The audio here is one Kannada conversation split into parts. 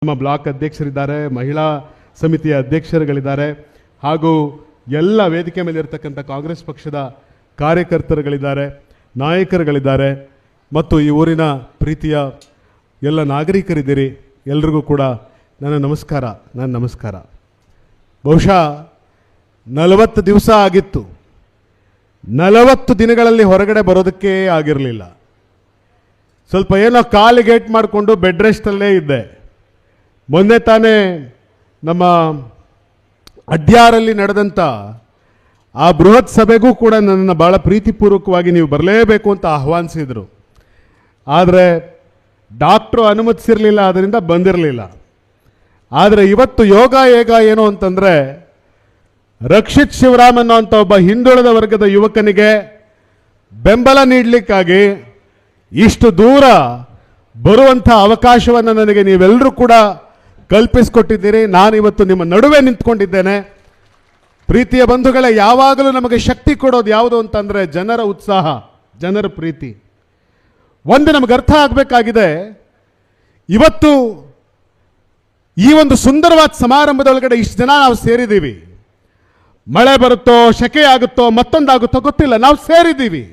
ನಮ್ಮ ಬ್ಲಾಕ್ ಅಧ್ಯಕ್ಷರಿದ್ದಾರೆ, ಮಹಿಳಾ ಸಮಿತಿಯ ಅಧ್ಯಕ್ಷರುಗಳಿದ್ದಾರೆ, ಹಾಗೂ ಎಲ್ಲ ವೇದಿಕೆ ಮೇಲೆ ಇರತಕ್ಕಂಥ ಕಾಂಗ್ರೆಸ್ ಪಕ್ಷದ ಕಾರ್ಯಕರ್ತರುಗಳಿದ್ದಾರೆ, ನಾಯಕರುಗಳಿದ್ದಾರೆ, ಮತ್ತು ಈ ಊರಿನ ಪ್ರೀತಿಯ ಎಲ್ಲ ನಾಗರಿಕರಿದ್ದೀರಿ. ಎಲ್ರಿಗೂ ಕೂಡ ನನ್ನ ನಮಸ್ಕಾರ. ಬಹುಶಃ 40 ದಿವಸ ಆಗಿತ್ತು. 40 ದಿನಗಳಲ್ಲಿ ಹೊರಗಡೆ ಬರೋದಕ್ಕೆ ಆಗಿರಲಿಲ್ಲ. ಸ್ವಲ್ಪ ಏನೋ ಕಾಲಿಗೇಟ್ ಮಾಡಿಕೊಂಡು ಬೆಡ್ ರೆಸ್ಟಲ್ಲೇ ಇದ್ದೆ. ಮೊನ್ನೆ ತಾನೇ ನಮ್ಮ ಅಡ್ಯಾರಲ್ಲಿ ನಡೆದಂಥ ಆ ಬೃಹತ್ ಸಭೆಗೂ ಕೂಡ ನನ್ನನ್ನು ಭಾಳ ಪ್ರೀತಿಪೂರ್ವಕವಾಗಿ ನೀವು ಬರಲೇಬೇಕು ಅಂತ ಆಹ್ವಾನಿಸಿದರು. ಆದರೆ ಡಾಕ್ಟ್ರು ಅನುಮತಿಸಿರಲಿಲ್ಲ, ಅದರಿಂದ ಬಂದಿರಲಿಲ್ಲ. ಆದರೆ ಇವತ್ತು ಯೋಗ ಏನು ಅಂತಂದರೆ, ರಕ್ಷಿತ್ ಶಿವರಾಮ್ ಅನ್ನೋಂಥ ಒಬ್ಬ ಹಿಂದುಳಿದ ವರ್ಗದ ಯುವಕನಿಗೆ ಬೆಂಬಲ ನೀಡಲಿಕ್ಕಾಗಿ ಇಷ್ಟು ದೂರ ಬರುವಂಥ ಅವಕಾಶವನ್ನು ನನಗೆ ನೀವೆಲ್ಲರೂ ಕೂಡ ಕಲ್ಪಿಸಿಕೊಟ್ಟಿದ್ದೀರಿ. ನಾನಿವತ್ತು ನಿಮ್ಮ ನಡುವೆ ನಿಂತ್ಕೊಂಡಿದ್ದೇನೆ. ಪ್ರೀತಿಯ ಬಂಧುಗಳೇ, ಯಾವಾಗಲೂ ನಮಗೆ ಶಕ್ತಿ ಕೊಡೋದು ಯಾವುದು ಅಂತಂದರೆ ಜನರ ಉತ್ಸಾಹ, ಜನರ ಪ್ರೀತಿ. ಒಂದು ನಮಗೆ ಅರ್ಥ ಆಗಬೇಕಾಗಿದೆ, ಇವತ್ತು ಈ ಒಂದು ಸುಂದರವಾದ ಸಮಾರಂಭದೊಳಗಡೆ ಇಷ್ಟು ಜನ ನಾವು ಸೇರಿದ್ದೀವಿ. ಮಳೆ ಬರುತ್ತೋ, ಶೆಕೆ ಆಗುತ್ತೋ, ಮತ್ತೊಂದಾಗುತ್ತೋ ಗೊತ್ತಿಲ್ಲ, ನಾವು ಸೇರಿದ್ದೀವಿ.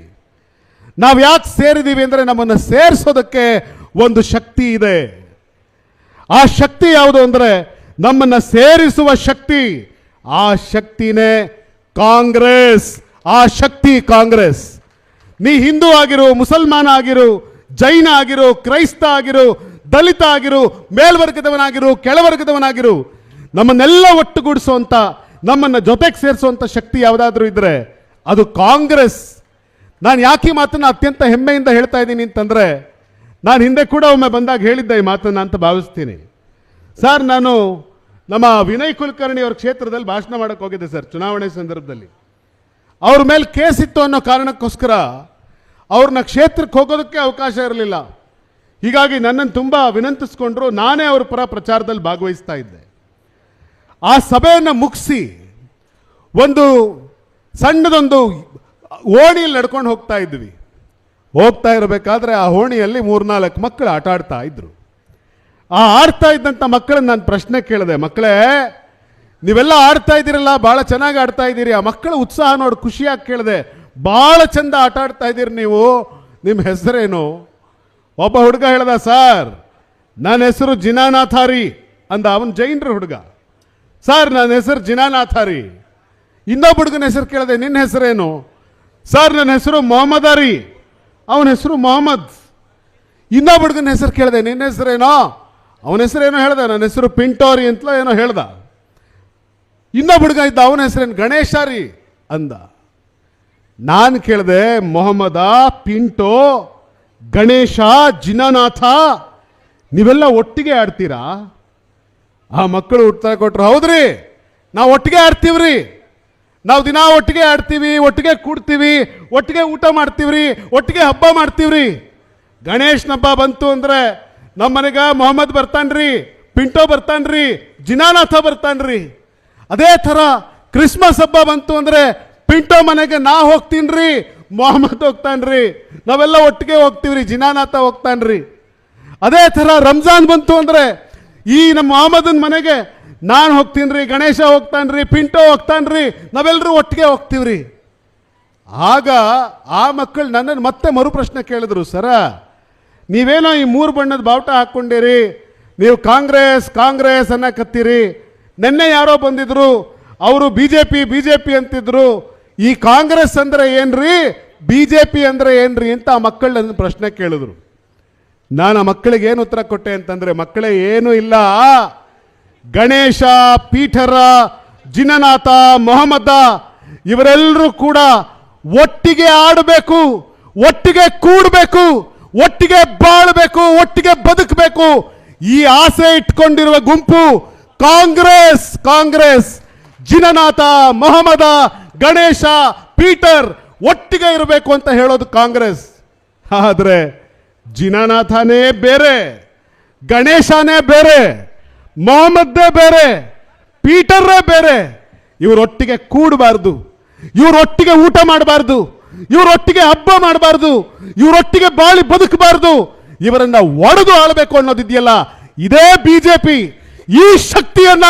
ನಾವು ಯಾಕೆ ಸೇರಿದ್ದೀವಿ ಅಂದರೆ ನಮ್ಮನ್ನು ಸೇರಿಸೋದಕ್ಕೆ ಒಂದು ಶಕ್ತಿ ಇದೆ. ಆ ಶಕ್ತಿ ಯಾವುದು ಅಂದರೆ ನಮ್ಮನ್ನು ಸೇರಿಸುವ ಶಕ್ತಿ. ಆ ಶಕ್ತಿನೇ ಕಾಂಗ್ರೆಸ್. ಆ ಶಕ್ತಿ ಕಾಂಗ್ರೆಸ್. ನೀ ಹಿಂದೂ ಆಗಿರು, ಮುಸಲ್ಮಾನ ಆಗಿರು, ಜೈನ ಆಗಿರು, ಕ್ರೈಸ್ತ ಆಗಿರು, ದಲಿತ ಆಗಿರು, ಮೇಲ್ವರ್ಗದವನಾಗಿರು, ಕೆಳವರ್ಗದವನಾಗಿರು, ನಮ್ಮನ್ನೆಲ್ಲ ಒಟ್ಟುಗೂಡಿಸುವಂಥ, ನಮ್ಮನ್ನು ಜೊತೆಗೆ ಸೇರಿಸುವಂಥ ಶಕ್ತಿ ಯಾವುದಾದ್ರೂ ಇದ್ದರೆ ಅದು ಕಾಂಗ್ರೆಸ್. ನಾನು ಯಾಕೆ ಈ ಮಾತನ್ನು ಅತ್ಯಂತ ಹೆಮ್ಮೆಯಿಂದ ಹೇಳ್ತಾ ಇದ್ದೀನಿ ಅಂತಂದರೆ, ನಾನು ಹಿಂದೆ ಕೂಡ ಒಮ್ಮೆ ಬಂದಾಗ ಹೇಳಿದ್ದೆ ಈ ಮಾತನ್ನು ಅಂತ ಭಾವಿಸ್ತೀನಿ. ಸರ್, ನಾನು ನಮ್ಮ ವಿನಯ್ ಕುಲಕರ್ಣಿ ಅವ್ರ ಕ್ಷೇತ್ರದಲ್ಲಿ ಭಾಷಣ ಮಾಡೋಕ್ಕೆ ಹೋಗಿದ್ದೆ ಸರ್, ಚುನಾವಣೆ ಸಂದರ್ಭದಲ್ಲಿ. ಅವ್ರ ಮೇಲೆ ಕೇಸ್ ಇತ್ತು ಅನ್ನೋ ಕಾರಣಕ್ಕೋಸ್ಕರ ಅವ್ರನ್ನ ಕ್ಷೇತ್ರಕ್ಕೆ ಹೋಗೋದಕ್ಕೆ ಅವಕಾಶ ಇರಲಿಲ್ಲ. ಹೀಗಾಗಿ ನನ್ನನ್ನು ತುಂಬ ವಿನಂತಿಸ್ಕೊಂಡ್ರು. ನಾನೇ ಅವ್ರ ಪರ ಪ್ರಚಾರದಲ್ಲಿ ಭಾಗವಹಿಸ್ತಾ ಇದ್ದೆ. ಆ ಸಭೆಯನ್ನು ಮುಗಿಸಿ ಒಂದು ಸಣ್ಣದೊಂದು ಓಣಿಯಲ್ಲಿ ನಡ್ಕೊಂಡು ಹೋಗ್ತಾ ಇದ್ವಿ. ಹೋಗ್ತಾ ಇರಬೇಕಾದ್ರೆ ಆ ಓಣಿಯಲ್ಲಿ 3-4 ಮಕ್ಕಳು ಆಟ ಆಡ್ತಾ ಇದ್ರು. ಆ ಆಡ್ತಾ ಇದ್ದಂಥ ಮಕ್ಕಳನ್ನ ನಾನು ಪ್ರಶ್ನೆ ಕೇಳಿದೆ, ಮಕ್ಕಳೇ ನೀವೆಲ್ಲ ಆಡ್ತಾ ಇದ್ದೀರಲ್ಲ, ಭಾಳ ಚೆನ್ನಾಗಿ ಆಡ್ತಾ ಇದ್ದೀರಿ. ಆ ಮಕ್ಕಳ ಉತ್ಸಾಹ ನೋಡಿ ಖುಷಿಯಾಗಿ ಕೇಳಿದೆ, ಭಾಳ ಚಂದ ಆಟ ಆಡ್ತಾ ಇದ್ದೀರಿ ನೀವು, ನಿಮ್ಮ ಹೆಸರೇನು? ಒಬ್ಬ ಹುಡುಗ ಹೇಳ್ದ, ಸರ್ ನನ್ನ ಹೆಸರು ಜಿನಾನಾಥಾರಿ ಅಂದ. ಅವನು ಜೈನರ ಹುಡುಗ. ಸರ್ ನನ್ನ ಹೆಸರು ಜಿನಾನಾಥಾರಿ. ಇನ್ನೊಬ್ಬ ಹುಡುಗನ ಹೆಸರು ಕೇಳಿದೆ, ನಿನ್ನ ಹೆಸರೇನು? ಸರ್ ನನ್ನ ಹೆಸರು ಮೊಹಮ್ಮದಾರಿ. ಅವನ ಹೆಸರು ಮೊಹಮ್ಮದ್. ಇನ್ನೊಬ್ಬ ಹುಡುಗನ ಹೆಸರು ಕೇಳಿದೆ, ನಿನ್ನ ಹೆಸರೇನೋ? ಅವನ ಹೆಸರೇನೋ ಹೇಳ್ದ, ನನ್ನ ಹೆಸರು ಪಿಂಟೋರಿ ಅಂತಲೋ ಏನೋ ಹೇಳ್ದ. ಇನ್ನೊಬ್ಬ ಹುಡುಗ ಇದ್ದ, ಅವನ ಹೆಸರೇನು? ಗಣೇಶಾರಿ ಅಂದ. ನಾನು ಕೇಳಿದೆ, ಮೊಹಮ್ಮದ, ಪಿಂಟೋ, ಗಣೇಶ, ಜಿನನಾಥ ನೀವೆಲ್ಲ ಒಟ್ಟಿಗೆ ಆಡ್ತೀರಾ? ಆ ಮಕ್ಕಳು ಉತ್ತರ ಕೊಟ್ಟರು, ಹೌದ್ರಿ ನಾವು ಒಟ್ಟಿಗೆ ಆಡ್ತೀವ್ರಿ, ನಾವು ದಿನ ಒಟ್ಟಿಗೆ ಆಡ್ತೀವಿ, ಒಟ್ಟಿಗೆ ಕೂಡ್ತೀವಿ, ಒಟ್ಟಿಗೆ ಊಟ ಮಾಡ್ತೀವ್ರಿ, ಒಟ್ಟಿಗೆ ಹಬ್ಬ ಮಾಡ್ತೀವ್ರಿ. ಗಣೇಶನ ಹಬ್ಬ ಬಂತು ಅಂದರೆ ನಮ್ಮ ಮನೆಗೆ ಮೊಹಮ್ಮದ್ ಬರ್ತಾನ್ರಿ, ಪಿಂಟೋ ಬರ್ತಾನ್ರಿ, ಜಿನಾನಾಥ ಬರ್ತಾನ್ರಿ. ಅದೇ ಥರ ಕ್ರಿಸ್ಮಸ್ ಹಬ್ಬ ಬಂತು ಅಂದರೆ ಪಿಂಟೋ ಮನೆಗೆ ನಾ ಹೋಗ್ತೀನ್ರಿ, ಮೊಹಮ್ಮದ್ ಹೋಗ್ತಾನ್ರಿ, ನಾವೆಲ್ಲ ಒಟ್ಟಿಗೆ ಹೋಗ್ತೀವ್ರಿ, ಜಿನಾನಾಥ ಹೋಗ್ತಾನ್ರಿ. ಅದೇ ಥರ ರಂಜಾನ್ ಬಂತು ಅಂದರೆ ಈ ನಮ್ಮ ಮೊಹಮ್ಮದನ ಮನೆಗೆ ನಾನು ಹೋಗ್ತೀನಿ, ಗಣೇಶ ಹೋಗ್ತಾನ್ರಿ, ಪಿಂಟೋ ಹೋಗ್ತಾನ್ರಿ, ನಾವೆಲ್ಲರೂ ಒಟ್ಟಿಗೆ ಹೋಗ್ತೀವ್ರಿ. ಆಗ ಆ ಮಕ್ಕಳು ನನ್ನನ್ನು ಮತ್ತೆ ಮರುಪ್ರಶ್ನೆ ಕೇಳಿದ್ರು, ಸರ ನೀವೇನೋ ಈ 3 ಬಣ್ಣದ ಬಾವುಟ ಹಾಕ್ಕೊಂಡಿರಿ, ನೀವು ಕಾಂಗ್ರೆಸ್ ಕಾಂಗ್ರೆಸ್ ಅನ್ನಕತ್ತೀರಿ. ನಿನ್ನೆ ಯಾರೋ ಬಂದಿದ್ರು, ಅವರು ಬಿಜೆಪಿ ಅಂತಿದ್ರು. ಈ ಕಾಂಗ್ರೆಸ್ ಅಂದರೆ ಏನ್ರಿ, ಬಿಜೆಪಿ ಅಂದರೆ ಏನ್ರಿ ಅಂತ ಆ ಮಕ್ಕಳು ನನ್ನ ಪ್ರಶ್ನೆ ಕೇಳಿದ್ರು. ನಾನು ಆ ಮಕ್ಕಳಿಗೆ ಏನು ಉತ್ತರ ಕೊಟ್ಟೆ ಅಂತಂದರೆ, ಮಕ್ಕಳೇ ಏನೂ ಇಲ್ಲ, ಗಣೇಶ, ಪೀಠರ, ಜಿನನಾಥ, ಮೊಹಮ್ಮದ ಇವರೆಲ್ಲರೂ ಕೂಡ ಒಟ್ಟಿಗೆ ಆಡಬೇಕು, ಒಟ್ಟಿಗೆ ಕೂಡಬೇಕು, ಒಟ್ಟಿಗೆ ಬಾಳಬೇಕು, ಒಟ್ಟಿಗೆ ಬದುಕಬೇಕು. ಈ ಆಸೆ ಇಟ್ಕೊಂಡಿರುವ ಗುಂಪು ಕಾಂಗ್ರೆಸ್. ಕಾಂಗ್ರೆಸ್ ಜಿನನಾಥ, ಮೊಹಮ್ಮದ, ಗಣೇಶ, ಪೀಟರ್ ಒಟ್ಟಿಗೆ ಇರಬೇಕು ಅಂತ ಹೇಳೋದು ಕಾಂಗ್ರೆಸ್. ಆದರೆ ಜಿನನಾಥನೇ ಬೇರೆ, ಗಣೇಶನೇ ಬೇರೆ, ಮೊಹಮ್ಮದ್ದೇ ಬೇರೆ, ಪೀಟರ್ರೇ ಬೇರೆ. ಇವರೊಟ್ಟಿಗೆ ಕೂಡಬಾರ್ದು, ಇವರೊಟ್ಟಿಗೆ ಊಟ ಮಾಡಬಾರ್ದು, ಇವರೊಟ್ಟಿಗೆ ಹಬ್ಬ ಮಾಡಬಾರ್ದು, ಇವರೊಟ್ಟಿಗೆ ಬಾಳಿ ಬದುಕಬಾರ್ದು. ಇವರನ್ನ ಒಡೆದು ಆಳಬೇಕು ಅನ್ನೋದಿದೆಯಲ್ಲ, ಇದೇ ಬಿಜೆಪಿ ಈ ಶಕ್ತಿಯನ್ನ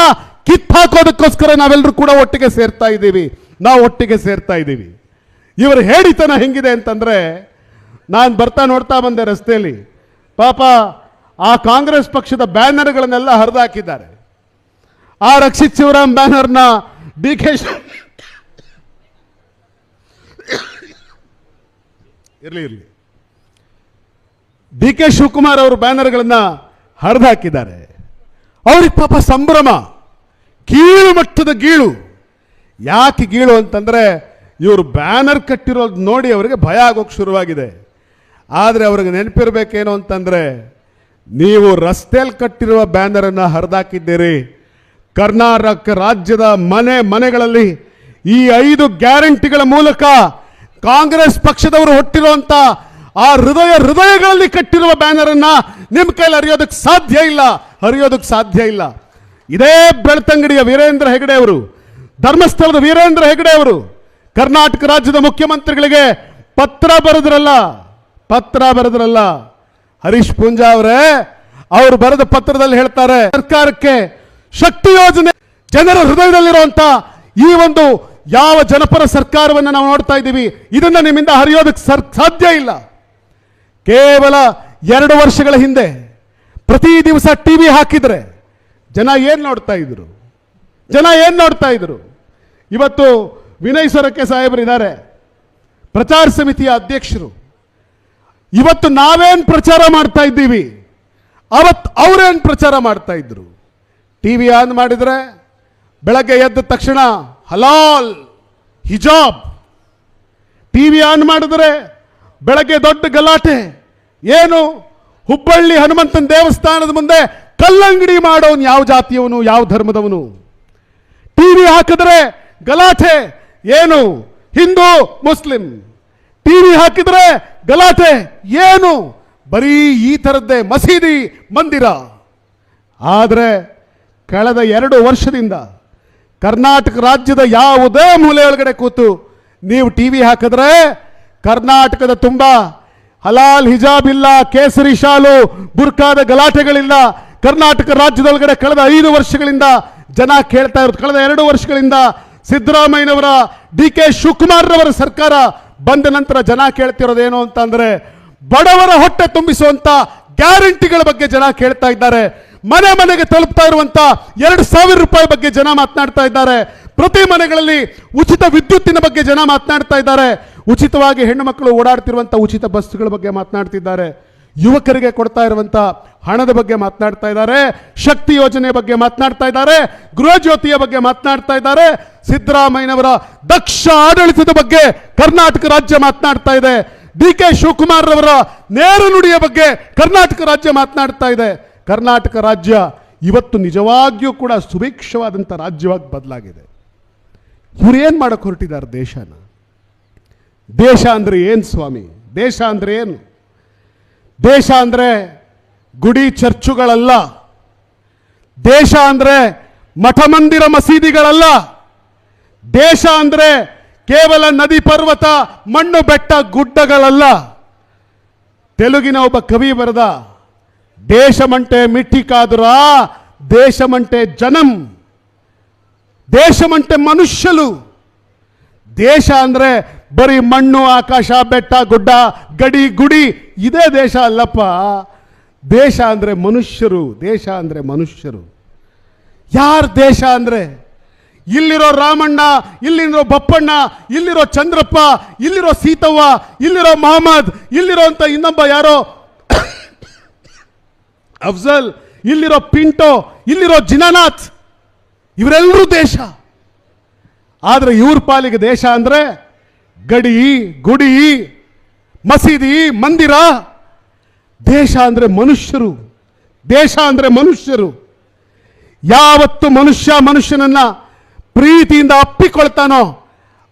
ಕಿತ್ತಾಕೋದಕ್ಕೋಸ್ಕರ ನಾವೆಲ್ಲರೂ ಕೂಡ ಒಟ್ಟಿಗೆ ಸೇರ್ತಾ ಇದ್ದೀವಿ. ನಾವು ಒಟ್ಟಿಗೆ ಸೇರ್ತಾ ಇದ್ದೀವಿ. ಇವರ ಹೇಳಿತನ ಹೆಂಗಿದೆ ಅಂತಂದ್ರೆ, ನಾನು ಬರ್ತಾ ನೋಡ್ತಾ ಬಂದೆ ರಸ್ತೆಯಲ್ಲಿ, ಪಾಪ ಆ ಕಾಂಗ್ರೆಸ್ ಪಕ್ಷದ ಬ್ಯಾನರ್ಗಳನ್ನೆಲ್ಲ ಹರಿದಾಕಿದ್ದಾರೆ. ಆ ರಕ್ಷಿತ್ ಶಿವರಾಮ್ ಬ್ಯಾನರ್ನ D K D K Shivakumar ಅವರು ಬ್ಯಾನರ್ಗಳನ್ನ ಹರಿದಾಕಿದ್ದಾರೆ. ಅವ್ರಿಗೆ ಪಾಪ ಸಂಭ್ರಮ, ಕೀಳು ಮಟ್ಟದ ಗೀಳು. ಯಾಕೆ ಗೀಳು ಅಂತಂದ್ರೆ, ಇವರು ಬ್ಯಾನರ್ ಕಟ್ಟಿರೋದು ನೋಡಿ ಅವರಿಗೆ ಭಯ ಆಗೋಕೆ ಶುರುವಾಗಿದೆ. ಆದರೆ ಅವ್ರಿಗೆ ನೆನಪಿರ್ಬೇಕೇನು ಅಂತಂದ್ರೆ, ನೀವು ರಸ್ತೆಯಲ್ಲಿ ಕಟ್ಟಿರುವ ಬ್ಯಾನರನ್ನು ಹರಿದಾಕಿದ್ದೀರಿ. ಕರ್ನಾಟಕ ರಾಜ್ಯದ ಮನೆಗಳಲ್ಲಿ ಈ 5 ಗ್ಯಾರಂಟಿಗಳ ಮೂಲಕ ಕಾಂಗ್ರೆಸ್ ಪಕ್ಷದವರು ಹೊಟ್ಟಿರುವಂತ ಆ ಹೃದಯಗಳಲ್ಲಿ ಕಟ್ಟಿರುವ ಬ್ಯಾನರನ್ನ ನಿಮ್ಮ ಕೈಲಿ ಹರಿಯೋದಕ್ಕೆ ಸಾಧ್ಯ ಇಲ್ಲ. ಇದೇ ಬೆಳ್ತಂಗಡಿಯ ವೀರೇಂದ್ರ ಹೆಗಡೆ ಅವರು, ಧರ್ಮಸ್ಥಳದ ವೀರೇಂದ್ರ ಹೆಗಡೆ ಅವರು ಕರ್ನಾಟಕ ರಾಜ್ಯದ ಮುಖ್ಯಮಂತ್ರಿಗಳಿಗೆ ಪತ್ರ ಬರೆದ್ರಲ್ಲ. ಹರೀಶ್ ಪೂಂಜಾ ಅವರೇ, ಅವರು ಬರೆದ ಪತ್ರದಲ್ಲಿ ಹೇಳ್ತಾರೆ, ಸರ್ಕಾರಕ್ಕೆ ಶಕ್ತಿ ಯೋಜನೆ ಜನರ ಹೃದಯದಲ್ಲಿರುವಂತ ಈ ಒಂದು ಯಾವ ಜನಪರ ಸರ್ಕಾರವನ್ನು ನಾವು ನೋಡ್ತಾ ಇದ್ದೀವಿ, ಇದನ್ನ ನಿಮ್ಮಿಂದ ಹರಿಯೋದಕ್ಕೆ ಸಾಧ್ಯ ಇಲ್ಲ. ಕೇವಲ 2 ವರ್ಷಗಳ ಹಿಂದೆ ಪ್ರತಿ ದಿವಸ ಟಿವಿ ಹಾಕಿದ್ರೆ ಜನ ಏನ್ ನೋಡ್ತಾ ಇದ್ರು? ಇವತ್ತು ವಿನಯ್ ಸೊರಕೆ ಸಾಹೇಬರು ಇದ್ದಾರೆ, ಪ್ರಚಾರ ಸಮಿತಿಯ ಅಧ್ಯಕ್ಷರು. ಇವತ್ತು ನಾವೇನ್ ಪ್ರಚಾರ ಮಾಡ್ತಾ ಇದ್ದೀವಿ, ಅವತ್ತು ಅವರೇನ್ ಪ್ರಚಾರ ಮಾಡ್ತಾ ಇದ್ರು? ಟಿವಿ ಆನ್ ಮಾಡಿದ್ರೆ ಬೆಳಗ್ಗೆ ಎದ್ದ ತಕ್ಷಣ ಹಲಾಲ್ ಹಿಜಾಬ್, ಟಿವಿ ಆನ್ ಮಾಡಿದ್ರೆ ಬೆಳಗ್ಗೆ ದೊಡ್ಡ ಗಲಾಟೆ. ಏನು? ಹುಬ್ಬಳ್ಳಿ ಹನುಮಂತನ ದೇವಸ್ಥಾನದ ಮುಂದೆ ಕಲ್ಲಂಗಡಿ ಮಾಡೋನು ಯಾವ ಜಾತಿಯವನು, ಯಾವ ಧರ್ಮದವನು? ಟಿವಿ ಹಾಕಿದ್ರೆ ಗಲಾಟೆ. ಏನು? ಹಿಂದೂ ಮುಸ್ಲಿಂ. ಟಿವಿ ಹಾಕಿದ್ರೆ ಗಲಾಟೆ. ಏನು? ಬರೀ ಈ ಥರದ್ದೇ ಮಸೀದಿ ಮಂದಿರ. ಆದರೆ ಕಳೆದ 2 ವರ್ಷದಿಂದ ಕರ್ನಾಟಕ ರಾಜ್ಯದ ಯಾವುದೇ ಮೂಲೆಯೊಳಗಡೆ ಕೂತು ನೀವು ಟಿವಿ ಹಾಕಿದ್ರೆ ಕರ್ನಾಟಕದ ತುಂಬ ಹಲಾಲ್ ಹಿಜಾಬ್ ಇಲ್ಲ, ಕೇಸರಿ ಶಾಲು, ಬುರ್ಕಾದ ಗಲಾಟೆಗಳಿಲ್ಲ. ಕರ್ನಾಟಕ ರಾಜ್ಯದೊಳಗಡೆ ಕಳೆದ 5 ವರ್ಷಗಳಿಂದ ಜನ ಕೇಳ್ತಾ ಇರೋದು, ಕಳೆದ 2 ವರ್ಷಗಳಿಂದ ಸಿದ್ದರಾಮಯ್ಯನವರ ಡಿ ಕೆ ಶಿವಕುಮಾರ್ ರವರ ಸರ್ಕಾರ ಬಂದ ನಂತರ ಜನ ಕೇಳ್ತಿರೋದೇನು ಅಂತಂದ್ರೆ, ಬಡವರ ಹೊಟ್ಟೆ ತುಂಬಿಸುವಂತ ಗ್ಯಾರಂಟಿಗಳ ಬಗ್ಗೆ ಜನ ಕೇಳ್ತಾ ಇದ್ದಾರೆ. ಮನೆಗೆ ತಲುಪ್ತಾ ಇರುವಂತ 2,000 ರೂಪಾಯಿ ಬಗ್ಗೆ ಜನ ಮಾತನಾಡ್ತಾ ಇದ್ದಾರೆ. ಪ್ರತಿ ಮನೆಗಳಲ್ಲಿ ಉಚಿತ ವಿದ್ಯುತ್ತಿನ ಬಗ್ಗೆ ಜನ ಮಾತನಾಡ್ತಾ ಇದ್ದಾರೆ. ಉಚಿತವಾಗಿ ಹೆಣ್ಣು ಮಕ್ಕಳು ಓಡಾಡ್ತಿರುವಂತ ಉಚಿತ ಬಸ್ಗಳ ಬಗ್ಗೆ ಮಾತನಾಡ್ತಿದ್ದಾರೆ. ಯುವಕರಿಗೆ ಕೊಡ್ತಾ ಇರುವಂತ ಹಣದ ಬಗ್ಗೆ ಮಾತನಾಡ್ತಾ ಇದ್ದಾರೆ. ಶಕ್ತಿ ಯೋಜನೆ ಬಗ್ಗೆ ಮಾತನಾಡ್ತಾ ಇದ್ದಾರೆ. ಗೃಹ ಜ್ಯೋತಿಯ ಬಗ್ಗೆ ಮಾತನಾಡ್ತಾ ಇದ್ದಾರೆ. ಸಿದ್ದರಾಮಯ್ಯನವರ ದಕ್ಷ ಆಡಳಿತದ ಬಗ್ಗೆ ಕರ್ನಾಟಕ ರಾಜ್ಯ ಮಾತನಾಡ್ತಾ ಇದೆ. ಡಿ ಕೆ ಶಿವಕುಮಾರ್ ರವರ ನೇರ ನುಡಿಯ ಬಗ್ಗೆ ಕರ್ನಾಟಕ ರಾಜ್ಯ ಮಾತನಾಡ್ತಾ ಇದೆ. ಕರ್ನಾಟಕ ರಾಜ್ಯ ಇವತ್ತು ನಿಜವಾಗಿಯೂ ಕೂಡ ಸುಭಿಕ್ಷವಾದಂಥ ರಾಜ್ಯವಾಗಿ ಬದಲಾಗಿದೆ. ಇವ್ರು ಏನು ಮಾಡಕ್ಕೆ ಹೊರಟಿದ್ದಾರೆ ದೇಶನ? ದೇಶ ಅಂದ್ರೆ ಏನು ಸ್ವಾಮಿ? ದೇಶ ಅಂದ್ರೆ ಏನು? ದೇಶ ಅಂದ್ರೆ ಗುಡಿ ಚರ್ಚುಗಳಲ್ಲ. ದೇಶ ಅಂದ್ರೆ ಮಠ ಮಂದಿರ ಮಸೀದಿಗಳಲ್ಲ. ದೇಶ ಅಂದ್ರೆ ಕೇವಲ ನದಿ ಪರ್ವತ ಮಣ್ಣು ಬೆಟ್ಟ ಗುಡ್ಡಗಳಲ್ಲ. ತೆಲುಗಿನ ಒಬ್ಬ ಕವಿ ಬರೆದ, ದೇಶಮಂಟೆ ಮಿಟ್ಟಿ ಕಾದುರಾ ದೇಶಮಂಟೆ ಜನಂ, ದೇಶಮಂಟೆ ಮನುಷ್ಯಲು. ದೇಶ ಅಂದ್ರೆ ಬರೀ ಮಣ್ಣು, ಆಕಾಶ, ಬೆಟ್ಟ, ಗುಡ್ಡ, ಗಡಿ, ಗುಡಿ ಇದೇ ದೇಶ ಅಲ್ಲಪ್ಪ. ದೇಶ ಅಂದ್ರೆ ಮನುಷ್ಯರು. ದೇಶ ಅಂದ್ರೆ ಮನುಷ್ಯರು. ಯಾರ ದೇಶ ಅಂದ್ರೆ ಇಲ್ಲಿರೋ ರಾಮಣ್ಣ, ಇಲ್ಲಿರೋ ಬಪ್ಪಣ್ಣ, ಇಲ್ಲಿರೋ ಚಂದ್ರಪ್ಪ, ಇಲ್ಲಿರೋ ಸೀತವ್ವ, ಇಲ್ಲಿರೋ ಮಹಮ್ಮದ್, ಇಲ್ಲಿರೋ ಇನ್ನೊಬ್ಬ ಯಾರೋ ಅಫ್ಜಲ್, ಇಲ್ಲಿರೋ ಪಿಂಟೋ, ಇಲ್ಲಿರೋ ಜಿನಾನಾಥ್, ಇವರೆಲ್ಲರೂ ದೇಶ. ಆದ್ರೆ ಇವ್ರ ಪಾಲಿಗೆ ದೇಶ ಅಂದ್ರೆ ಗಡಿ, ಗುಡಿ, ಮಸೀದಿ, ಮಂದಿರ. ದೇಶ ಅಂದ್ರೆ ಮನುಷ್ಯರು. ದೇಶ ಅಂದ್ರೆ ಮನುಷ್ಯರು. ಯಾವತ್ತು ಮನುಷ್ಯನನ್ನ ಪ್ರೀತಿಯಿಂದ ಅಪ್ಪಿಕೊಳ್ತಾನೋ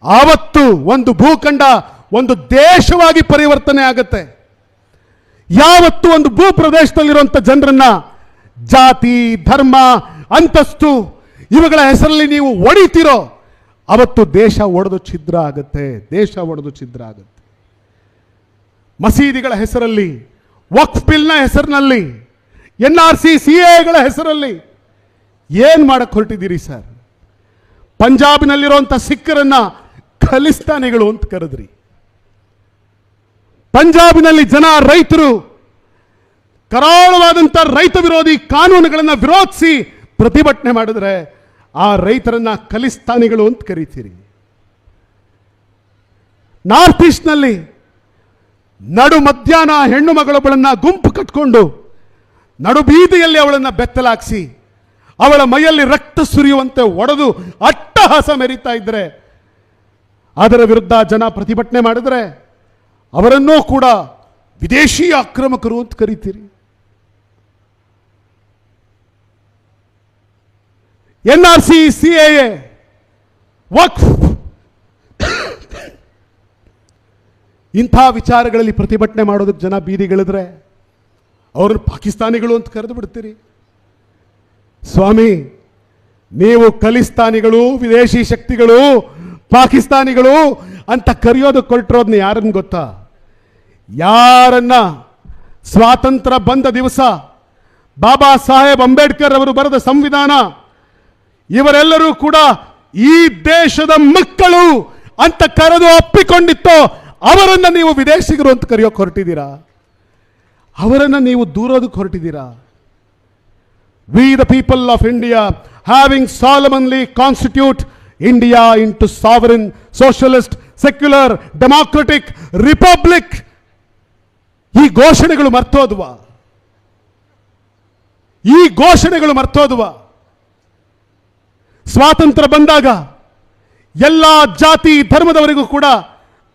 ಆವತ್ತು ಒಂದು ಭೂಖಂಡ ಒಂದು ದೇಶವಾಗಿ ಪರಿವರ್ತನೆ ಆಗುತ್ತೆ. ಯಾವತ್ತು ಒಂದು ಭೂ ಪ್ರದೇಶದಲ್ಲಿರುವಂಥ ಜನರನ್ನ ಜಾತಿ, ಧರ್ಮ, ಅಂತಸ್ತು ಇವುಗಳ ಹೆಸರಲ್ಲಿ ನೀವು ಒಡಿತೀರೋ ಅವತ್ತು ದೇಶ ಒಡೆದು ಛಿದ್ರ ಆಗುತ್ತೆ. ದೇಶ ಒಡೆದು ಛಿದ್ರ ಆಗುತ್ತೆ. ಮಸೀದಿಗಳ ಹೆಸರಲ್ಲಿ, ವಕ್ಫ್ ಬಿಲ್ನ ಹೆಸರಿನಲ್ಲಿ NRC CAಗಳ ಹೆಸರಲ್ಲಿ ಏನ್ ಮಾಡಕ್ ಹೊರಟಿದ್ದೀರಿ ಸರ್? ಪಂಜಾಬ್ನಲ್ಲಿರುವಂಥ ಸಿಖ್ಖರನ್ನ ಖಲಿಸ್ತಾನಿಗಳು ಅಂತ ಕರೆದ್ರಿ. ಪಂಜಾಬ್ನಲ್ಲಿ ಜನ ರೈತರು ಕರಾಳವಾದಂಥ ರೈತ ವಿರೋಧಿ ಕಾನೂನುಗಳನ್ನು ವಿರೋಧಿಸಿ ಪ್ರತಿಭಟನೆ ಮಾಡಿದ್ರೆ ಆ ರೈತರನ್ನ ಖಲಿಸ್ತಾನಿಗಳು ಅಂತ ಕರೀತೀರಿ. ನಾರ್ತ್ ಈಸ್ಟ್ನಲ್ಲಿ ನಡು ಮಧ್ಯಾಹ್ನ ಹೆಣ್ಣು ಮಗಳೊಬ್ಬಳನ್ನ ಗುಂಪು ಕಟ್ಕೊಂಡು ನಡು ಬೀದಿಯಲ್ಲಿ ಅವಳನ್ನು ಬೆತ್ತಲಾಗಿಸಿ ಅವಳ ಮೈಯಲ್ಲಿ ರಕ್ತ ಸುರಿಯುವಂತೆ ಒಡೆದು ಅಟ್ಟಹಾಸ ಮೆರೀತಾ ಇದ್ರೆ ಅದರ ವಿರುದ್ಧ ಜನ ಪ್ರತಿಭಟನೆ ಮಾಡಿದ್ರೆ ಅವರನ್ನೂ ಕೂಡ ವಿದೇಶಿ ಆಕ್ರಮಕರು ಅಂತ ಕರೀತೀರಿ. NRC CAA ವಕ್ಫ್ ಇಂಥ ವಿಚಾರಗಳಲ್ಲಿ ಪ್ರತಿಭಟನೆ ಮಾಡೋದಕ್ಕೆ ಜನ ಬೀದಿಗಿಳಿದ್ರೆ ಅವ್ರನ್ನ ಪಾಕಿಸ್ತಾನಿಗಳು ಅಂತ ಕರೆದು ಬಿಡ್ತೀರಿ. ಸ್ವಾಮಿ, ನೀವು ಖಲಿಸ್ತಾನಿಗಳು, ವಿದೇಶಿ ಶಕ್ತಿಗಳು, ಪಾಕಿಸ್ತಾನಿಗಳು ಅಂತ ಕರೆಯೋದಕ್ಕೆ ಹೊರಟಿರೋದನ್ನ ಯಾರನ್ನು ಗೊತ್ತಾ? ಯಾರನ್ನ ಸ್ವಾತಂತ್ರ್ಯ ಬಂದ ದಿವಸ ಬಾಬಾ ಸಾಹೇಬ್ ಅಂಬೇಡ್ಕರ್ ಅವರು ಬರೆದ ಸಂವಿಧಾನ ಇವರೆಲ್ಲರೂ ಕೂಡ ಈ ದೇಶದ ಮಕ್ಕಳು ಅಂತ ಕರೆದು ಒಪ್ಪಿಕೊಂಡಿತ್ತು, ಅವರನ್ನ ನೀವು ವಿದೇಶಿಗರು ಅಂತ ಕರೆಯೋಕೆ ಹೊರಟಿದ್ದೀರಾ? ಅವರನ್ನ ನೀವು ದೂರೋದಕ್ಕೆ ಹೊರಟಿದ್ದೀರಾ? We the people of India having solemnly constitute India into sovereign, socialist, secular, democratic republic. ಈ ಘೋಷಣೆಗಳು ಮರ್ತೋದ್ವಾ? ಈ ಘೋಷಣೆಗಳು ಮರ್ತೋದ್ವಾ? ಸ್ವಾತಂತ್ರ್ಯ ಬಂದಾಗ ಎಲ್ಲ ಜಾತಿ ಧರ್ಮದವರಿಗೂ ಕೂಡ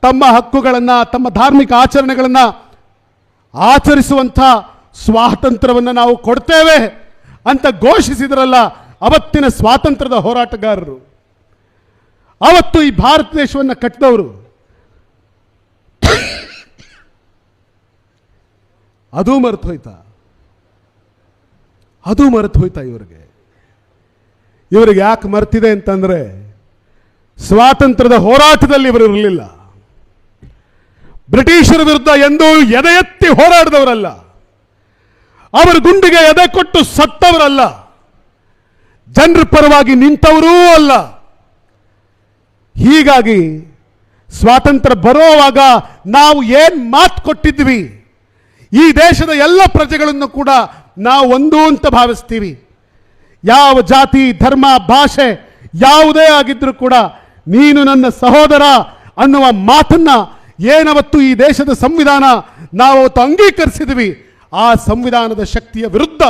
ತಮ್ಮ ಹಕ್ಕುಗಳನ್ನು, ತಮ್ಮ ಧಾರ್ಮಿಕ ಆಚರಣೆಗಳನ್ನು ಆಚರಿಸುವಂಥ ಸ್ವಾತಂತ್ರ್ಯವನ್ನು ನಾವು ಕೊಡ್ತೇವೆ ಅಂತ ಘೋಷಿಸಿದ್ರಲ್ಲ ಅವತ್ತಿನ ಸ್ವಾತಂತ್ರ್ಯದ ಹೋರಾಟಗಾರರು, ಅವತ್ತು ಈ ಭಾರತ ದೇಶವನ್ನು ಕಟ್ಟಿದವರು. ಅದು ಮರೆತು ಹೋಯ್ತಾ? ಅದು ಮರೆತು ಹೋಯ್ತಾ ಇವರಿಗೆ? ಇವರಿಗೆ ಯಾಕೆ ಮರ್ತಿದೆ ಅಂತಂದ್ರೆ ಸ್ವಾತಂತ್ರ್ಯದ ಹೋರಾಟದಲ್ಲಿ ಇವರು ಇರಲಿಲ್ಲ. ಬ್ರಿಟಿಷರ ವಿರುದ್ಧ ಎಂದೂ ಎದೆ ಎತ್ತಿ ಹೋರಾಡಿದವರಲ್ಲ, ಅವರ ಗುಂಡಿಗೆ ಎದೆ ಕೊಟ್ಟು ಸತ್ತವರಲ್ಲ, ಜನರ ಪರವಾಗಿ ನಿಂತವರೂ ಅಲ್ಲ. ಹೀಗಾಗಿ ಸ್ವಾತಂತ್ರ್ಯ ಬರೋವಾಗ ನಾವು ಏನ್ ಮಾತು ಕೊಟ್ಟಿದ್ವಿ, ಈ ದೇಶದ ಎಲ್ಲ ಪ್ರಜೆಗಳನ್ನು ಕೂಡ ನಾವು ಒಂದು ಅಂತ ಭಾವಿಸ್ತೀವಿ. ಯಾವ ಜಾತಿ, ಧರ್ಮ, ಭಾಷೆ ಯಾವುದೇ ಆಗಿದ್ರೂ ಕೂಡ ನೀನು ನನ್ನ ಸಹೋದರ ಅನ್ನುವ ಮಾತನ್ನ ಏನವತ್ತು ಈ ದೇಶದ ಸಂವಿಧಾನ ನಾವು ಅಂಗೀಕರಿಸಿದ್ವಿ, ಆ ಸಂವಿಧಾನದ ಶಕ್ತಿಯ ವಿರುದ್ಧ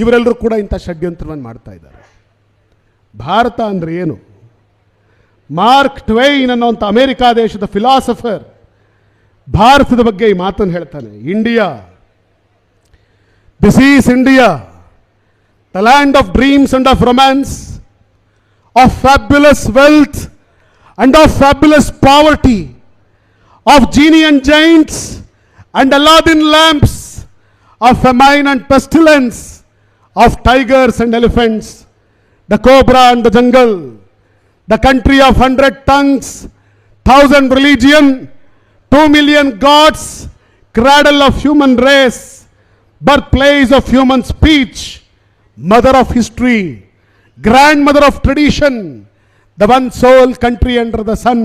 ಇವರೆಲ್ಲರೂ ಕೂಡ ಇಂಥ ಷಡ್ಯಂತ್ರವನ್ನು ಮಾಡ್ತಾ ಇದ್ದಾರೆ. ಭಾರತ ಅಂದ್ರೆ ಏನು? ಮಾರ್ಕ್ ಟ್ವೇನ್ ಅನ್ನುವಂಥ ಅಮೆರಿಕಾ ದೇಶದ ಫಿಲಾಸಫರ್ ಭಾರತದ ಬಗ್ಗೆ ಈ ಮಾತನ್ನು ಹೇಳ್ತಾನೆ. India, this is India, the land of dreams and of romance, of fabulous wealth and of fabulous poverty, of genii and giants and Aladdin lamps, of famine and pestilence, of tigers and elephants, the cobra and the jungle, the country of 100 tongues, 1,000 religion, 2 million gods, cradle of human race, birthplace of human speech, mother of history, grandmother of tradition, the one sole country under the sun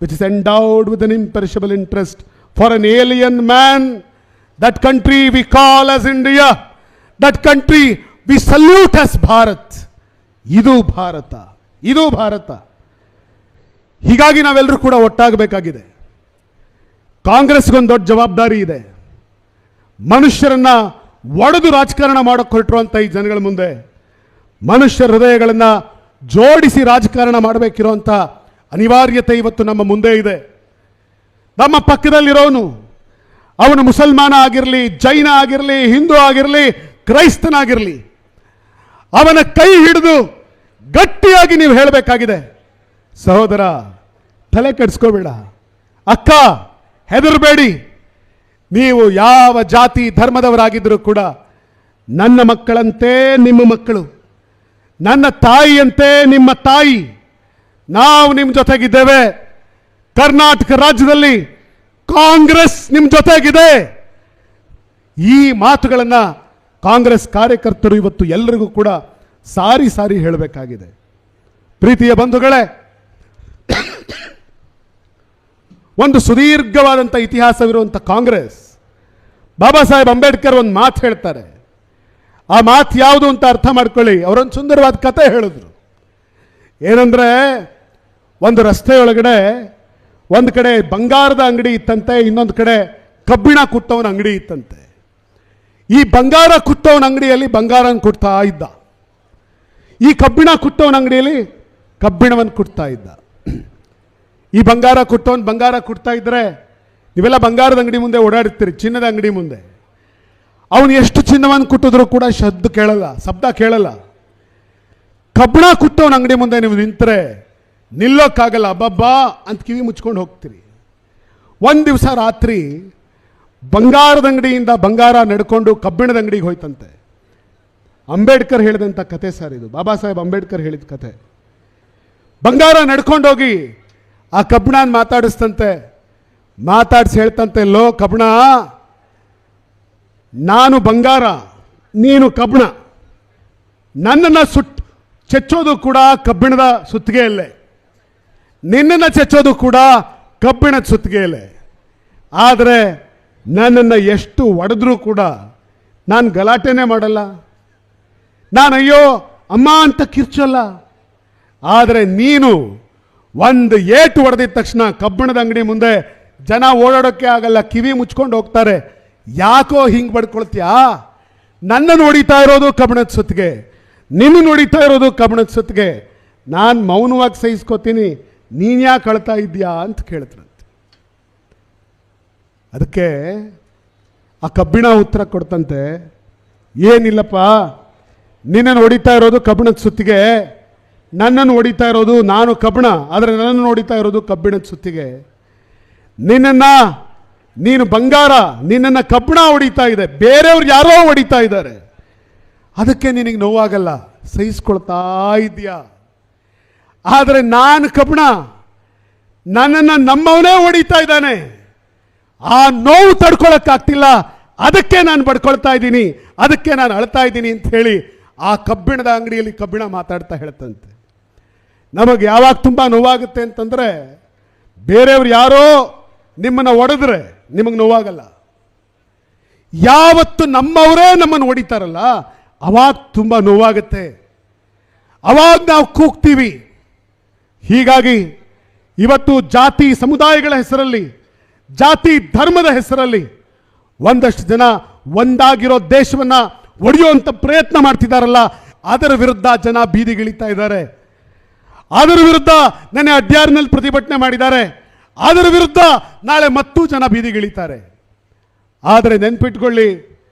which is endowed with an imperishable interest for an alien man. That country we call as India, that country we salute as Bharat. ಇದು ಭಾರತ, ಇದು ಭಾರತ. ಹೀಗಾಗಿ ನಾವೆಲ್ಲರೂ ಕೂಡ ಒಟ್ಟಾಗಬೇಕಾಗಿದೆ. ಕಾಂಗ್ರೆಸ್ಗೊಂದು ದೊಡ್ಡ ಜವಾಬ್ದಾರಿ ಇದೆ. ಮನುಷ್ಯರನ್ನ ಒಡೆದು ರಾಜಕಾರಣ ಮಾಡೋಕೆ ಹೊರಟಿರುವಂಥ ಈ ಜನಗಳ ಮುಂದೆ ಮನುಷ್ಯರ ಹೃದಯಗಳನ್ನು ಜೋಡಿಸಿ ರಾಜಕಾರಣ ಮಾಡಬೇಕಿರುವಂಥ ಅನಿವಾರ್ಯತೆ ಇವತ್ತು ನಮ್ಮ ಮುಂದೆ ಇದೆ. ನಮ್ಮ ಪಕ್ಕದಲ್ಲಿರೋನು, ಅವನು ಮುಸಲ್ಮಾನ ಆಗಿರಲಿ, ಜೈನ ಆಗಿರಲಿ, ಹಿಂದೂ ಆಗಿರಲಿ, ಕ್ರೈಸ್ತನಾಗಿರಲಿ, ಅವನ ಕೈ ಹಿಡಿದು ಗಟ್ಟಿಯಾಗಿ ನೀವು ಹೇಳಬೇಕಾಗಿದೆ, ಸಹೋದರ ತಲೆ ಕೆಡಿಸ್ಕೋಬೇಡ, ಅಕ್ಕ ಹೆದರಬೇಡಿ, ನೀವು ಯಾವ ಜಾತಿ ಧರ್ಮದವರಾಗಿದ್ದರೂ ಕೂಡ ನನ್ನ ಮಕ್ಕಳಂತೆ ನಿಮ್ಮ ಮಕ್ಕಳು, ನನ್ನ ತಾಯಿಯಂತೆ ನಿಮ್ಮ ತಾಯಿ, ನಾವು ನಿಮ್ಮ ಜೊತೆಗಿದ್ದೇವೆ. ಕರ್ನಾಟಕ ರಾಜ್ಯದಲ್ಲಿ ಕಾಂಗ್ರೆಸ್ ನಿಮ್ಮ ಜೊತೆಗಿದೆ. ಈ ಮಾತುಗಳನ್ನು ಕಾಂಗ್ರೆಸ್ ಕಾರ್ಯಕರ್ತರು ಇವತ್ತು ಎಲ್ಲರಿಗೂ ಕೂಡ ಸಾರಿ ಸಾರಿ ಹೇಳಬೇಕಾಗಿದೆ. ಪ್ರೀತಿಯ ಬಂಧುಗಳೇ, ಒಂದು ಸುದೀರ್ಘವಾದಂಥ ಇತಿಹಾಸವಿರುವಂಥ ಕಾಂಗ್ರೆಸ್, ಬಾಬಾ ಸಾಹೇಬ್ ಅಂಬೇಡ್ಕರ್ ಒಂದು ಮಾತು ಹೇಳ್ತಾರೆ. ಆ ಮಾತು ಯಾವುದು ಅಂತ ಅರ್ಥ ಮಾಡ್ಕೊಳ್ಳಿ. ಅವರೊಂದು ಸುಂದರವಾದ ಕತೆ ಹೇಳಿದ್ರು. ಏನಂದ್ರೆ, ಒಂದು ರಸ್ತೆಯೊಳಗಡೆ ಒಂದು ಕಡೆ ಬಂಗಾರದ ಅಂಗಡಿ ಇತ್ತಂತೆ, ಇನ್ನೊಂದು ಕಡೆ ಕಬ್ಬಿಣ ಕುಟ್ಟವನ ಅಂಗಡಿ ಇತ್ತಂತೆ. ಈ ಬಂಗಾರ ಕುಟ್ಟವನ ಅಂಗಡಿಯಲ್ಲಿ ಬಂಗಾರನ ಕುಟ್ತಾ ಇದ್ದ, ಈ ಕಬ್ಬಿಣ ಕುಟ್ಟವನ ಅಂಗಡಿಯಲ್ಲಿ ಕಬ್ಬಿಣವನ್ನು ಕುಟ್ತಾ ಇದ್ದ. ಈ ಬಂಗಾರ ಕುಟ್ಟವನು ಬಂಗಾರ ಕುಟ್ತಾ ಇದ್ರೆ, ನೀವೆಲ್ಲ ಬಂಗಾರದ ಅಂಗಡಿ ಮುಂದೆ ಓಡಾಡ್ತೀರಿ, ಚಿನ್ನದ ಅಂಗಡಿ ಮುಂದೆ. ಅವನು ಎಷ್ಟು ಚಿನ್ನವನ್ನು ಕುಟ್ಟಿದ್ರು ಕೂಡ ಶಬ್ದ ಕೇಳಲ್ಲ. ಕಬ್ಬಿಣ ಕುಟ್ಟವನ ಅಂಗಡಿ ಮುಂದೆ ನೀವು ನಿಂತರೆ ನಿಲ್ಲೋಕ್ಕಾಗಲ್ಲ, ಅಬ್ಬಬ್ಬಾ ಅಂತ ಕಿವಿ ಮುಚ್ಕೊಂಡು ಹೋಗ್ತೀರಿ. ಒಂದು ದಿವಸ ರಾತ್ರಿ ಬಂಗಾರದ ಅಂಗಡಿಯಿಂದ ಬಂಗಾರ ನಡ್ಕೊಂಡು ಕಬ್ಬಿಣದ ಅಂಗಡಿಗೆ ಹೋಯ್ತಂತೆ. ಅಂಬೇಡ್ಕರ್ ಹೇಳಿದಂಥ ಕತೆ ಸರ್ ಇದು, ಬಾಬಾ ಸಾಹೇಬ್ ಅಂಬೇಡ್ಕರ್ ಹೇಳಿದ ಕತೆ. ಬಂಗಾರ ನಡ್ಕೊಂಡೋಗಿ ಆ ಕಬ್ಬಿಣನ ಮಾತಾಡಿಸ್ತಂತೆ. ಮಾತಾಡಿಸಿ ಹೇಳ್ತಂತೆ, ಲೋ ಕಬ್ಬಿಣ, ನಾನು ಬಂಗಾರ, ನೀನು ಕಬ್ಬಿಣ. ನನ್ನನ್ನು ಚೆಚ್ಚೋದು ಕೂಡ ಕಬ್ಬಿಣದ ಸುತ್ತಿಗೆಯಲ್ಲೇ, ನಿನ್ನನ್ನು ಚೆಚ್ಚೋದು ಕೂಡ ಕಬ್ಬಿಣದ ಸುತ್ತಿಗೆಯಲ್ಲೇ. ಆದರೆ ನನ್ನನ್ನು ಎಷ್ಟು ಹೊಡೆದ್ರೂ ಕೂಡ ನಾನು ಗಲಾಟೆನೇ ಮಾಡಲ್ಲ, ನಾನು ಅಯ್ಯೋ ಅಮ್ಮ ಅಂತ ಕಿರ್ಚಲ್ಲ. ಆದರೆ ನೀನು ಒಂದು ಏಟು ಹೊಡೆದಿದ ತಕ್ಷಣ ಕಬ್ಬಿಣದ ಅಂಗಡಿ ಮುಂದೆ ಜನ ಓಡಾಡೋಕ್ಕೆ ಆಗಲ್ಲ, ಕಿವಿ ಮುಚ್ಕೊಂಡು ಹೋಗ್ತಾರೆ. ಯಾಕೋ ಹಿಂಗೆ ಬಡ್ಕೊಳ್ತೀಯಾ? ನನ್ನನ್ನು ಹೊಡಿತಾ ಇರೋದು ಕಬ್ಬಿಣದ ಸುತ್ತಿಗೆ, ನಿನ್ನ ಹೊಡಿತಾ ಇರೋದು ಕಬ್ಬಿಣದ ಸುತ್ತಿಗೆ. ನಾನು ಮೌನವಾಗಿ ಸಹಿಸ್ಕೋತೀನಿ, ನೀನು ಯಾಕೆ ಅಳ್ತಾ ಇದ್ದೀಯಾ ಅಂತ ಕೇಳಿದ್ರಂತೆ. ಅದಕ್ಕೆ ಆ ಕಬ್ಬಿಣ ಉತ್ತರ ಕೊಡ್ತಂತೆ, ಏನಿಲ್ಲಪ್ಪ, ನಿನ್ನನ್ನು ಹೊಡಿತಾ ಇರೋದು ಕಬ್ಬಿಣದ ಸುತ್ತಿಗೆ, ನನ್ನನ್ನು ಹೊಡಿತಾ ಇರೋದು ನಾನು ಕಬ್ಬಿಣ, ಆದರೆ ನನ್ನನ್ನು ಹೊಡಿತಾ ಇರೋದು ಕಬ್ಬಿಣದ ಸುತ್ತಿಗೆ. ನೀನು ಬಂಗಾರ, ನಿನ್ನನ್ನು ಕಬ್ಬಿಣ ಹೊಡಿತಾ ಇದೆ, ಬೇರೆಯವ್ರು ಯಾರೋ ಹೊಡಿತಾ ಇದ್ದಾರೆ, ಅದಕ್ಕೆ ನಿನಗೆ ನೋವಾಗಲ್ಲ, ಸಹಿಸ್ಕೊಳ್ತಾ ಇದೆಯಾ. ಆದರೆ ನಾನು ಕಬ್ಬಿಣ, ನನ್ನನ್ನು ನಮ್ಮವನೇ ಹೊಡಿತಾ ಇದ್ದಾನೆ, ಆ ನೋವು ತಡ್ಕೊಳಕ್ಕಾಗ್ತಿಲ್ಲ, ಅದಕ್ಕೆ ನಾನು ಬಡ್ಕೊಳ್ತಾ ಇದ್ದೀನಿ, ಅದಕ್ಕೆ ನಾನು ಅಳ್ತಾ ಇದ್ದೀನಿ ಅಂತ ಹೇಳಿ ಆ ಕಬ್ಬಿಣದ ಅಂಗಡಿಯಲ್ಲಿ ಕಬ್ಬಿಣ ಮಾತಾಡ್ತಾ ಹೇಳ್ತಂತೆ. ನಮಗೆ ಯಾವಾಗ ತುಂಬ ನೋವಾಗುತ್ತೆ ಅಂತಂದರೆ, ಬೇರೆಯವ್ರು ಯಾರೋ ನಿಮ್ಮನ್ನು ಹೊಡೆದ್ರೆ ನಿಮಗೆ ನೋವಾಗಲ್ಲ. ಯಾವತ್ತು ನಮ್ಮವರೇ ನಮ್ಮನ್ನು ಹೊಡಿತಾರಲ್ಲ ಅವಾಗ ತುಂಬ ನೋವಾಗುತ್ತೆ, ಅವಾಗ ನಾವು ಕೂಗ್ತೀವಿ. ಹೀಗಾಗಿ ಇವತ್ತು ಜಾತಿ ಸಮುದಾಯಗಳ ಹೆಸರಲ್ಲಿ, ಜಾತಿ ಧರ್ಮದ ಹೆಸರಲ್ಲಿ ಒಂದಷ್ಟು ಜನ ಒಂದಾಗಿರೋ ದೇಶವನ್ನು ಒಡೆಯುವಂಥ ಪ್ರಯತ್ನ ಮಾಡ್ತಿದ್ದಾರಲ್ಲ, ಅದರ ವಿರುದ್ಧ ಜನ ಬೀದಿಗಿಳಿತಾ ಇದ್ದಾರೆ. ಅದರ ವಿರುದ್ಧ ನೆನ್ನೆ ಅಡ್ಯಾರ್ನಲ್ಲಿ ಪ್ರತಿಭಟನೆ ಮಾಡಿದ್ದಾರೆ, ಅದರ ವಿರುದ್ಧ ನಾಳೆ ಮತ್ತೂ ಜನ ಬೀದಿಗಿಳಿತಾರೆ. ಆದರೆ ನೆನ್ಪಿಟ್ಕೊಳ್ಳಿ,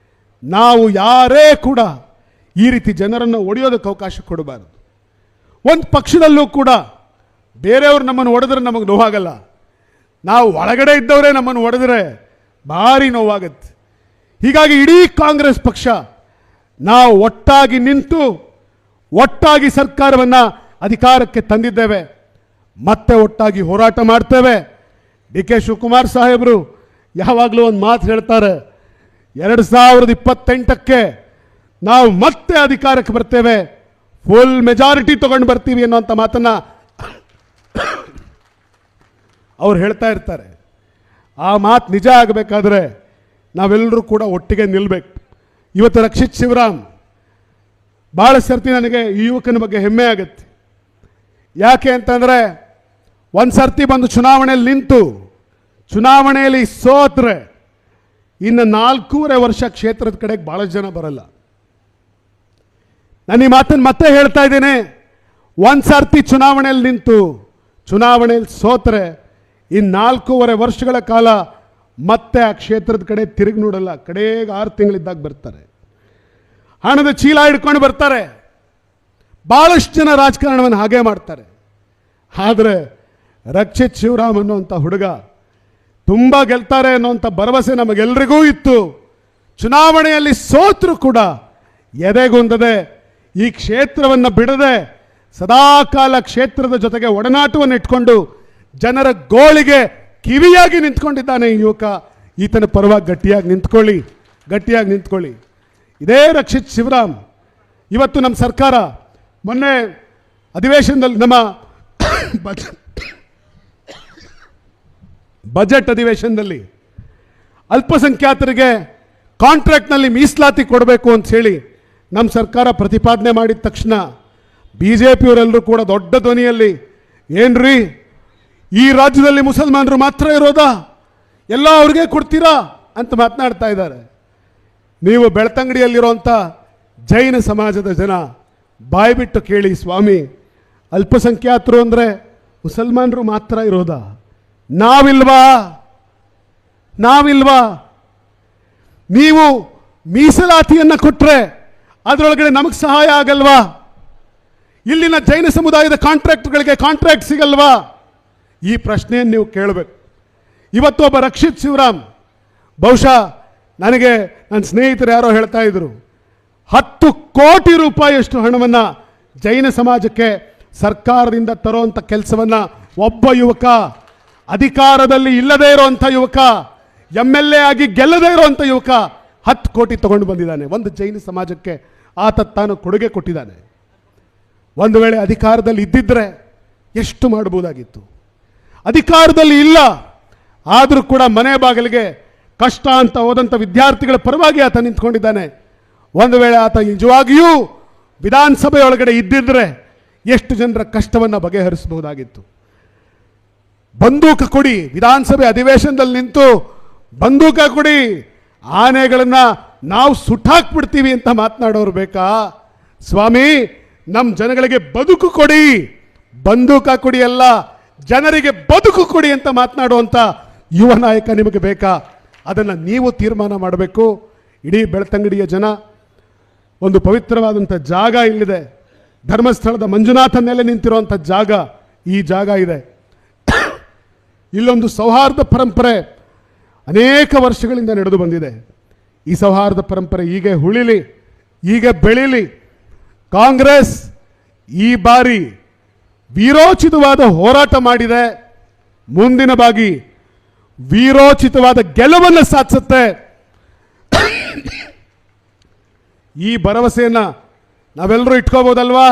ನಾವು ಯಾರೇ ಕೂಡ ಈ ರೀತಿ ಜನರನ್ನು ಒಡೆಯೋದಕ್ಕೆ ಅವಕಾಶ ಕೊಡಬಾರದು. ಒಂದು ಪಕ್ಷದಲ್ಲೂ ಕೂಡ ಬೇರೆಯವರು ನಮ್ಮನ್ನು ಹೊಡೆದ್ರೆ ನಮಗೆ ನೋವಾಗಲ್ಲ, ನಾವು ಒಳಗಡೆ ಇದ್ದವರೇ ನಮ್ಮನ್ನು ಹೊಡೆದ್ರೆ ಭಾರಿ ನೋವಾಗುತ್ತೆ. ಹೀಗಾಗಿ ಇಡೀ ಕಾಂಗ್ರೆಸ್ ಪಕ್ಷ ನಾವು ಒಟ್ಟಾಗಿ ನಿಂತು ಒಟ್ಟಾಗಿ ಸರ್ಕಾರವನ್ನು ಅಧಿಕಾರಕ್ಕೆ ತಂದಿದ್ದೇವೆ, ಮತ್ತೆ ಒಟ್ಟಾಗಿ ಹೋರಾಟ ಮಾಡ್ತೇವೆ. ಡಿ ಕೆ ಶಿವಕುಮಾರ್ ಸಾಹೇಬರು ಯಾವಾಗಲೂ ಒಂದು ಮಾತು ಹೇಳ್ತಾರೆ, 2028ಕ್ಕೆ ನಾವು ಮತ್ತೆ ಅಧಿಕಾರಕ್ಕೆ ಬರ್ತೇವೆ, ಫುಲ್ ಮೆಜಾರಿಟಿ ತಗೊಂಡು ಬರ್ತೀವಿ ಅನ್ನೋಂಥ ಮಾತನ್ನು ಅವ್ರು ಹೇಳ್ತಾ ಇರ್ತಾರೆ. ಆ ಮಾತು ನಿಜ ಆಗಬೇಕಾದ್ರೆ ನಾವೆಲ್ಲರೂ ಕೂಡ ಒಟ್ಟಿಗೆ ನಿಲ್ಲಬೇಕು. ಇವತ್ತು ರಕ್ಷಿತ್ ಶಿವರಾಮ್ ಭಾಳ ಸರ್ತಿ ನನಗೆ ಈ ಯುವಕನ ಬಗ್ಗೆ ಹೆಮ್ಮೆ ಆಗುತ್ತೆ. ಯಾಕೆ ಅಂತಂದರೆ, ಒಂದು ಸರ್ತಿ ಬಂದು ಚುನಾವಣೆಯಲ್ಲಿ ನಿಂತು ಚುನಾವಣೆಯಲ್ಲಿ ಸೋತ್ರೆ ಇನ್ನು 4.5 ವರ್ಷ ಕ್ಷೇತ್ರದ ಕಡೆಗೆ ಭಾಳ ಜನ ಬರಲ್ಲ. ನಾನು ಈ ಮಾತನ್ನು ಮತ್ತೆ ಹೇಳ್ತಾ ಇದ್ದೇನೆ, ಒಂದು ಸರ್ತಿ ಚುನಾವಣೆಯಲ್ಲಿ ನಿಂತು ಚುನಾವಣೆಯಲ್ಲಿ ಸೋತ್ರೆ ಇನ್ನು 4.5 ವರ್ಷಗಳ ಕಾಲ ಮತ್ತೆ ಆ ಕ್ಷೇತ್ರದ ಕಡೆ ತಿರುಗಿ ನೋಡಲ್ಲ. ಕಡೆಗೆ 6 ತಿಂಗಳಿದ್ದಾಗ ಬರ್ತಾರೆ, ಹಣದ ಚೀಲ ಹಿಡ್ಕೊಂಡು ಬರ್ತಾರೆ. ಭಾಳಷ್ಟು ಜನ ರಾಜಕಾರಣವನ್ನು ಹಾಗೆ ಮಾಡ್ತಾರೆ. ಆದರೆ ರಕ್ಷಿತ್ ಶಿವರಾಮ್ ಅನ್ನುವಂಥ ಹುಡುಗ ತುಂಬ ಗೆಲ್ತಾರೆ ಅನ್ನುವಂಥ ಭರವಸೆ ನಮಗೆಲ್ಲರಿಗೂ ಇತ್ತು. ಚುನಾವಣೆಯಲ್ಲಿ ಸೋತರೂ ಕೂಡ ಎದೆಗುಂದದೆ, ಈ ಕ್ಷೇತ್ರವನ್ನು ಬಿಡದೆ ಸದಾಕಾಲ ಕ್ಷೇತ್ರದ ಜೊತೆಗೆ ಒಡನಾಟವನ್ನು ಇಟ್ಕೊಂಡು ಜನರ ಗೋಳಿಗೆ ಕಿವಿಯಾಗಿ ನಿಂತ್ಕೊಂಡಿದ್ದಾನೆ ಈ ಯುವಕ. ಈತನ ಪರವಾಗಿ ಗಟ್ಟಿಯಾಗಿ ನಿಂತ್ಕೊಳ್ಳಿ. ಇದೇ ರಕ್ಷಿತ್ ಶಿವರಾಮ್ ಇವತ್ತು ನಮ್ಮ ಸರ್ಕಾರ ಮೊನ್ನೆ ಅಧಿವೇಶನದಲ್ಲಿ ನಮ್ಮ ಬಜೆಟ್ ಅಧಿವೇಶನದಲ್ಲಿ ಅಲ್ಪಸಂಖ್ಯಾತರಿಗೆ ಕಾಂಟ್ರಾಕ್ಟ್ನಲ್ಲಿ ಮೀಸಲಾತಿ ಕೊಡಬೇಕು ಅಂತ ಹೇಳಿ ನಮ್ಮ ಸರ್ಕಾರ ಪ್ರತಿಪಾದನೆ ಮಾಡಿದ ತಕ್ಷಣ ಬಿ ಜೆ ಪಿಯವರೆಲ್ಲರೂ ಕೂಡ ದೊಡ್ಡ ಧ್ವನಿಯಲ್ಲಿ ಏನ್ರಿ ಈ ರಾಜ್ಯದಲ್ಲಿ ಮುಸಲ್ಮಾನರು ಮಾತ್ರ ಇರೋದಾ, ಎಲ್ಲ ಅವ್ರಿಗೆ ಕೊಡ್ತೀರಾ ಅಂತ ಮಾತನಾಡ್ತಾ ಇದ್ದಾರೆ. ನೀವು ಬೆಳ್ತಂಗಡಿಯಲ್ಲಿರುವಂಥ ಜೈನ ಸಮಾಜದ ಜನ ಬಾಯ್ಬಿಟ್ಟು ಕೇಳಿ, ಸ್ವಾಮಿ ಅಲ್ಪಸಂಖ್ಯಾತರು ಅಂದರೆ ಮುಸಲ್ಮಾನರು ಮಾತ್ರ ಇರೋದಾ, ನಾವಿಲ್ವಾ? ನೀವು ಮೀಸಲಾತಿಯನ್ನು ಕೊಟ್ಟರೆ ಅದರೊಳಗಡೆ ನಮಗೆ ಸಹಾಯ ಆಗಲ್ವಾ? ಇಲ್ಲಿನ ಜೈನ ಸಮುದಾಯದ ಕಾಂಟ್ರಾಕ್ಟ್ಗಳಿಗೆ ಕಾಂಟ್ರಾಕ್ಟ್ ಸಿಗಲ್ವಾ? ಈ ಪ್ರಶ್ನೆಯನ್ನು ನೀವು ಕೇಳಬೇಕು. ಇವತ್ತು ಒಬ್ಬ ರಕ್ಷಿತ್ ಶಿವರಾಮ್, ಬಹುಶಃ ನನಗೆ ನನ್ನ ಸ್ನೇಹಿತರು ಯಾರೋ ಹೇಳ್ತಾ ಇದ್ರು, 10 ಕೋಟಿ ರೂಪಾಯಿಯಷ್ಟು ಹಣವನ್ನು ಜೈನ ಸಮಾಜಕ್ಕೆ ಸರ್ಕಾರದಿಂದ ತರುವಂಥ ಕೆಲಸವನ್ನು ಒಬ್ಬ ಯುವಕ, ಅಧಿಕಾರದಲ್ಲಿ ಇಲ್ಲದೇ ಇರುವಂಥ ಯುವಕ, MLA ಆಗಿ ಗೆಲ್ಲದೇ ಇರುವಂಥ ಯುವಕ 10 ಕೋಟಿ ತಗೊಂಡು ಬಂದಿದ್ದಾನೆ. ಒಂದು ಜೈನ ಸಮಾಜಕ್ಕೆ ಆತ ತಾನು ಕೊಡುಗೆ ಕೊಟ್ಟಿದ್ದಾನೆ. ಒಂದು ವೇಳೆ ಅಧಿಕಾರದಲ್ಲಿ ಇದ್ದಿದ್ದರೆ ಎಷ್ಟು ಮಾಡಬಹುದಾಗಿತ್ತು. ಅಧಿಕಾರದಲ್ಲಿ ಇಲ್ಲ, ಆದರೂ ಕೂಡ ಮನೆ ಬಾಗಿಲಿಗೆ ಕಷ್ಟ ಅಂತ ಹೋದಂಥ ವಿದ್ಯಾರ್ಥಿಗಳ ಪರವಾಗಿ ಆತ ನಿಂತ್ಕೊಂಡಿದ್ದಾನೆ. ಒಂದು ವೇಳೆ ಆತ ನಿಜವಾಗಿಯೂ ವಿಧಾನಸಭೆಯೊಳಗಡೆ ಇದ್ದಿದ್ರೆ ಎಷ್ಟು ಜನರ ಕಷ್ಟವನ್ನು ಬಗೆಹರಿಸಬಹುದಾಗಿತ್ತು. ಬಂದೂಕ ಕೊಡಿ, ವಿಧಾನಸಭೆ ಅಧಿವೇಶನದಲ್ಲಿ ನಿಂತು ಬಂದೂಕ ಕೊಡಿ, ಆನೆಗಳನ್ನು ನಾವು ಸುಟ್ಟಾಕ್ಬಿಡ್ತೀವಿ ಅಂತ ಮಾತನಾಡೋರು ಬೇಕಾ? ಸ್ವಾಮಿ, ನಮ್ಮ ಜನಗಳಿಗೆ ಬದುಕು ಕೊಡಿ, ಬಂದೂಕ ಕೊಡಿ ಅಲ್ಲ, ಜನರಿಗೆ ಬದುಕು ಕೊಡಿ ಅಂತ ಮಾತನಾಡುವಂಥ ಯುವ ನಾಯಕ ನಿಮಗೆ ಬೇಕಾ? ಅದನ್ನು ನೀವು ತೀರ್ಮಾನ ಮಾಡಬೇಕು. ಇಡೀ ಬೆಳ್ತಂಗಡಿಯ ಜನ, ಒಂದು ಪವಿತ್ರವಾದಂಥ ಜಾಗ ಇಲ್ಲಿದೆ, ಧರ್ಮಸ್ಥಳದ ಮಂಜುನಾಥ ನೆಲೆ ನಿಂತಿರುವಂಥ ಜಾಗ, ಈ ಜಾಗ ಇದೆ. ಇಲ್ಲೊಂದು ಸೌಹಾರ್ದ ಪರಂಪರೆ ಅನೇಕ ವರ್ಷಗಳಿಂದ ನಡೆದು ಬಂದಿದೆ. ಈ ಸೌಹಾರ್ದ ಪರಂಪರೆ ಹೀಗೆ ಉಳಿಲಿ, ಹೀಗೆ ಬೆಳೀಲಿ. ಕಾಂಗ್ರೆಸ್ ಈ ಬಾರಿ ವೀರೋಚಿತವಾದ ಹೋರಾಟ ಮಾಡಿದೆ, ಮುಂದಿನ ಬಾಗಿ ವೀರೋಚಿತವಾದ ಗೆಲುವನ್ನು ಸಾಧಿಸುತ್ತೆ. ಈ ಭರವಸೆಯನ್ನು ನಾವೆಲ್ಲರೂ ಇಟ್ಕೋಬೋದಲ್ವಾ?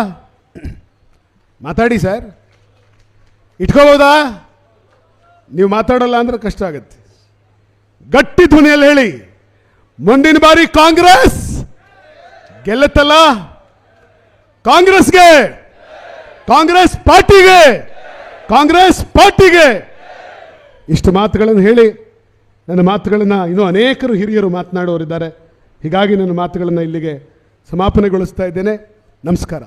ಮಾತಾಡಿ ಸರ್, ಇಟ್ಕೋಬೋದಾ? ನೀವು ಮಾತಾಡಲ್ಲ ಅಂದ್ರೆ ಕಷ್ಟ ಆಗುತ್ತೆ. ಗಟ್ಟಿ ಧ್ವನಿಯಲ್ಲಿ ಹೇಳಿ, ಮುಂದಿನ ಬಾರಿ ಕಾಂಗ್ರೆಸ್ ಗೆಲ್ಲುತ್ತಲ್ಲ? ಕಾಂಗ್ರೆಸ್ಗೆ, ಕಾಂಗ್ರೆಸ್ ಪಾರ್ಟಿಗೆ ಇಷ್ಟು ಮಾತುಗಳನ್ನು ಹೇಳಿ, ನನ್ನ ಮಾತುಗಳನ್ನು ಇನ್ನೂ ಅನೇಕರು ಹಿರಿಯರು ಮಾತನಾಡುವವರಿದ್ದಾರೆ. ಹೀಗಾಗಿ ನನ್ನ ಮಾತುಗಳನ್ನು ಇಲ್ಲಿಗೆ ಸಮಾಪನೆಗೊಳಿಸ್ತಾ ಇದ್ದೇನೆ. ನಮಸ್ಕಾರ.